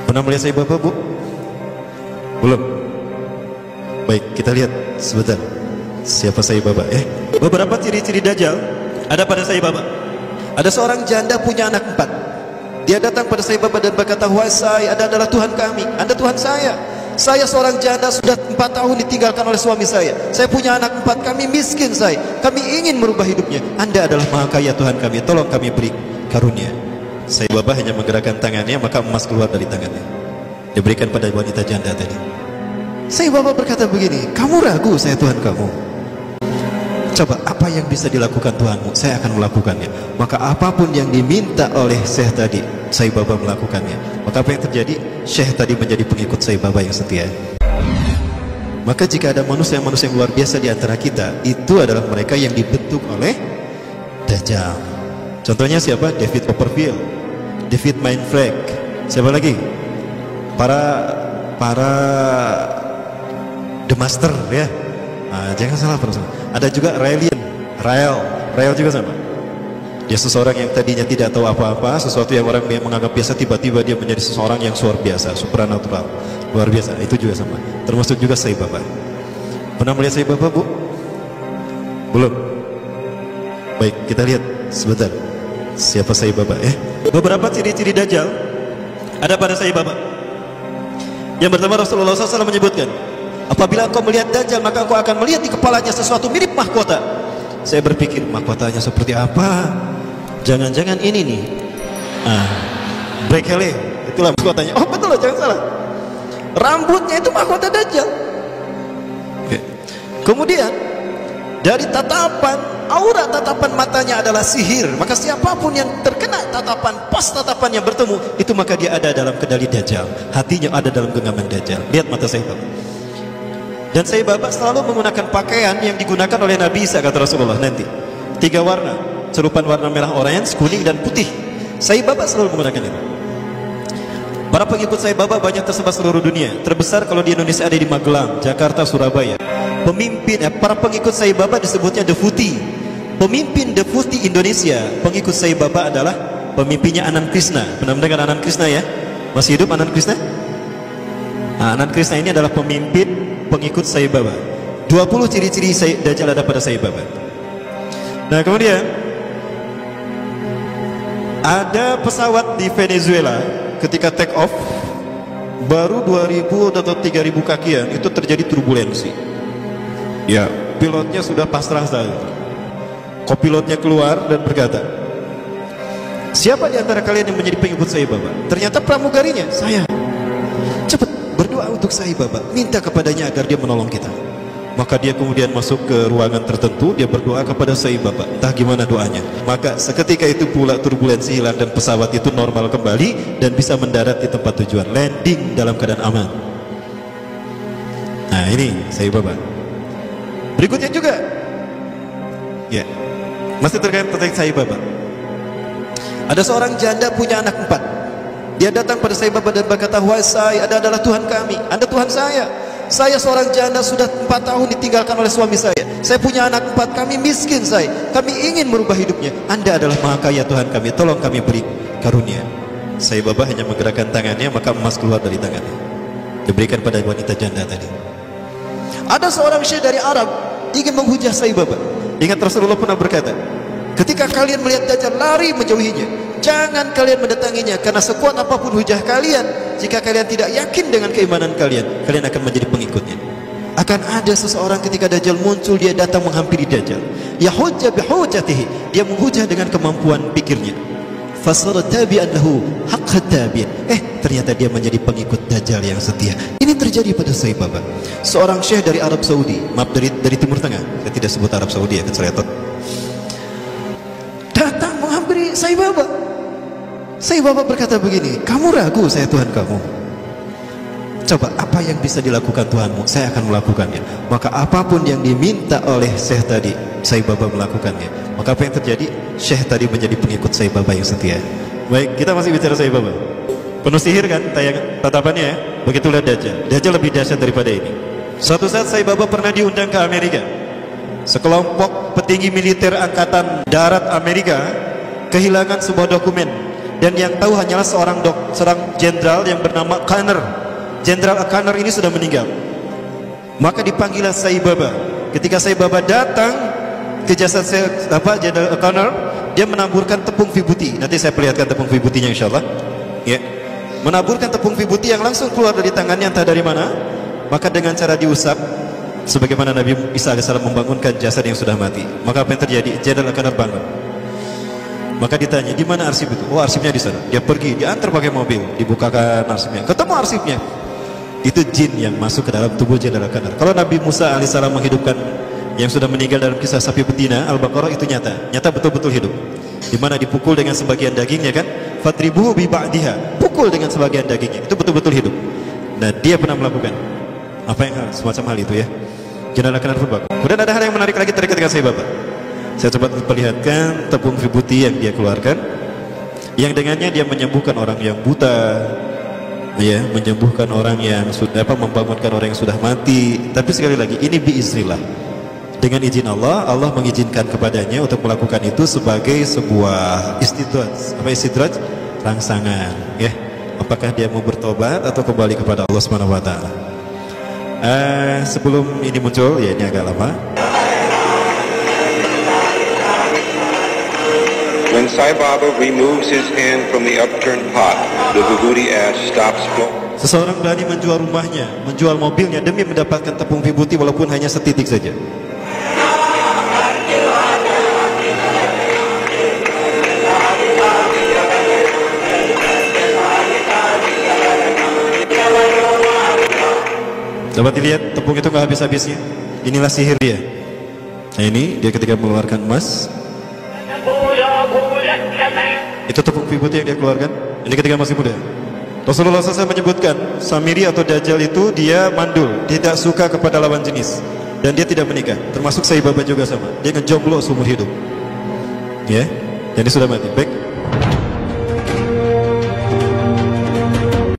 Pernah melihat Sai Baba, Bu? Belum? Baik, kita lihat sebentar siapa Sai Baba. Beberapa ciri-ciri Dajjal ada pada Sai Baba. Ada seorang janda punya anak 4. Dia datang pada Sai Baba dan berkata, "Wahai Sai, Anda adalah Tuhan kami, Anda Tuhan saya. Saya seorang janda sudah 4 tahun ditinggalkan oleh suami saya. Saya punya anak 4, kami miskin Sai. Kami ingin merubah hidupnya. Anda adalah Maha Kaya Tuhan kami, tolong kami beri karunia." Sai Baba hanya menggerakkan tangannya, maka emas keluar dari tangannya, diberikan pada wanita janda tadi. Sai Baba berkata begini, "Kamu ragu saya Tuhan kamu? Coba apa yang bisa dilakukan Tuhanmu, saya akan melakukannya." Maka apapun yang diminta oleh Syekh tadi, Sai Baba melakukannya. Maka apa yang terjadi? Syekh tadi menjadi pengikut Sai Baba yang setia. Maka jika ada manusia-manusia yang luar biasa di antara kita, itu adalah mereka yang dibentuk oleh Dajjal. Contohnya siapa? David Copperfield, David Mindfreak. Siapa lagi? Para The Master ya. Jangan salah perasaan. Ada juga Rael juga sama. Dia seseorang yang tadinya tidak tahu apa-apa, sesuatu yang orang menganggap biasa, tiba-tiba dia menjadi seseorang yang luar biasa, supernatural, luar biasa. Itu juga sama. Termasuk juga Sai Baba. Pernah melihat Sai Baba, Bu? Belum? Baik, kita lihat sebentar siapa Sai Baba. Beberapa ciri-ciri Dajjal ada pada Sai Baba. Yang pertama, Rasulullah SAW menyebutkan, apabila engkau melihat Dajjal, maka engkau akan melihat di kepalanya sesuatu mirip mahkota. Saya berpikir, mahkotanya seperti apa? Jangan-jangan ini nih, Brekele, itulah mahkotanya. Oh betul loh, jangan salah. Rambutnya itu mahkota Dajjal. Kemudian dari aura tatapan matanya adalah sihir. Maka siapapun yang terkena pas tatapan yang bertemu, itu maka dia ada dalam kendali Dajjal. Hatinya ada dalam genggaman Dajjal. Lihat mata Sai Baba. Dan Sai Baba selalu menggunakan pakaian yang digunakan oleh Nabi Isa, kata Rasulullah nanti. 3 warna, serupan warna merah, orange, kuning, dan putih. Sai Baba selalu menggunakan itu. Para pengikut Sai Baba banyak tersebar seluruh dunia. Terbesar kalau di Indonesia ada di Magelang, Jakarta, Surabaya. Para pengikut Sai Baba disebutnya Defuti. Pemimpin Defuti Indonesia, pengikut Sai Baba adalah pemimpinnya Anand Krishna. Pernah mendengar Anand Krishna ya? Masih hidup Anand Krishna? Anand Krishna ini adalah pemimpin pengikut Sai Baba. 20 ciri-ciri Dajjal ada pada Sai Baba. Nah kemudian ada pesawat di Venezuela ketika take off, baru 2000 atau 3000 kakian, itu terjadi turbulensi. Ya, pilotnya sudah pasrah saja. Kopilotnya keluar dan berkata, "Siapa di antara kalian yang menjadi pengikut Sai Baba?" Ternyata pramugarinya, "Saya." "Cepat berdoa untuk Sai Baba, minta kepadanya agar dia menolong kita." Maka dia kemudian masuk ke ruangan tertentu, dia berdoa kepada Sai Baba. Entah gimana doanya. Maka seketika itu pula turbulensi hilang dan pesawat itu normal kembali dan bisa mendarat di tempat tujuan, landing dalam keadaan aman. Nah ini Sai Baba. Berikutnya juga, ya, masih terkait Sai Baba. Ada seorang janda punya anak 4. Dia datang pada Sai Baba dan berkata, "Wahai Sai, Anda adalah Tuhan kami, Anda Tuhan saya. Saya seorang janda sudah 4 tahun ditinggalkan oleh suami saya. Saya punya anak 4, kami miskin Sai. Kami ingin merubah hidupnya. Anda adalah Maha Kaya Tuhan kami, tolong kami beri karunia." Sai Baba hanya menggerakkan tangannya, maka emas keluar dari tangannya, diberikan pada wanita janda tadi. Ada seorang syekh dari Arab ingin menghujah Sai Baba. Ingat Rasulullah pernah berkata, ketika kalian melihat Dajjal, lari menjauhinya. Jangan kalian mendatanginya, karena sekuat apapun hujah kalian, jika kalian tidak yakin dengan keimanan kalian, kalian akan menjadi pengikutnya. Akan ada seseorang ketika Dajjal muncul, dia datang menghampiri Dajjal. Yahujja bihujatihi, dia menghujah dengan kemampuan pikirnya. Fasara tabi'an lahu haqqa tabi'an. Ternyata dia menjadi pengikut Dajjal yang setia. Ini terjadi pada Sai Baba. Seorang syekh dari Arab Saudi, maaf dari Timur Tengah, saya tidak sebut Arab Saudi ya, kan seletot, datang menghampiri Sai Baba. Sai Baba berkata begini, "Kamu ragu saya Tuhan kamu? Coba apa yang bisa dilakukan Tuhanmu, saya akan melakukannya." Maka apapun yang diminta oleh Syekh tadi, Sai Baba melakukannya. Maka apa yang terjadi? Syekh tadi menjadi pengikut Sai Baba yang setia. Baik, kita masih bicara Sai Baba. Penuh sihir kan tatapannya ya? Begitulah Dajjal. Dajjal lebih dahsyat daripada ini. Suatu saat Sai Baba pernah diundang ke Amerika. Sekelompok petinggi militer angkatan darat Amerika kehilangan sebuah dokumen dan yang tahu hanyalah seorang jenderal yang bernama Qanar. Jenderal Qanar ini sudah meninggal. Maka dipanggillah Sai Baba. Ketika Sai Baba datang ke jasad Jenderal Qanar, dia menaburkan tepung vibuti. Nanti saya perlihatkan tepung vibutinya insyaallah. Ya. Menaburkan tepung vibuti yang langsung keluar dari tangannya entah dari mana. Maka dengan cara diusap, sebagaimana Nabi Isa AS membangunkan jasad yang sudah mati. Maka apa yang terjadi? Jenderal Qanar bangun. Maka ditanya, di mana arsip itu? Oh, arsipnya di sana. Dia pergi, diantar pakai mobil, dibukakan arsipnya. Ketemu arsipnya. Itu jin yang masuk ke dalam tubuh Jenderal Qanar. Kalau Nabi Musa AS menghidupkan yang sudah meninggal dalam kisah sapi betina Al-Baqarah, itu nyata betul-betul hidup. Di mana dipukul dengan sebagian dagingnya kan? Fatribuhu bi ba'diha. Pukul dengan sebagian dagingnya. Itu betul-betul hidup. Nah, dia pernah melakukan apa yang semacam hal itu ya. Jenderal Qanar pun bagus. Kemudian ada hal yang menarik lagi terkait dengan Sai Baba. Saya coba perlihatkan tepung vibuti yang dia keluarkan, yang dengannya dia menyembuhkan orang yang buta, ya, menyembuhkan orang yang sudah membangunkan orang yang sudah mati. Tapi sekali lagi ini biiznillah, dengan izin Allah. Allah mengizinkan kepadanya untuk melakukan itu sebagai sebuah istidraj, rangsangan, ya. Apakah dia mau bertobat atau kembali kepada Allah Subhanahu wa taala? Sebelum ini muncul, ya ini agak lama. When Sai Baba removes his hand from the upturned pot, the vibhuti ash stops flowing. Seseorang berani menjual rumahnya, menjual mobilnya demi mendapatkan tepung vibuti walaupun hanya setitik saja. Dapat dilihat tepung itu nggak habis-habisnya. Inilah sihir dia. Nah ini dia ketika mengeluarkan emas. Itu tepung vibuti yang dia keluarkan. Ini ketika masih muda. Rasulullah SAW menyebutkan Samiri atau Dajjal itu dia mandul, tidak suka kepada lawan jenis, dan dia tidak menikah. Termasuk Sai Baba juga sama. Dia ngejomblo seumur hidup. Ya, jadi sudah mati. Baik.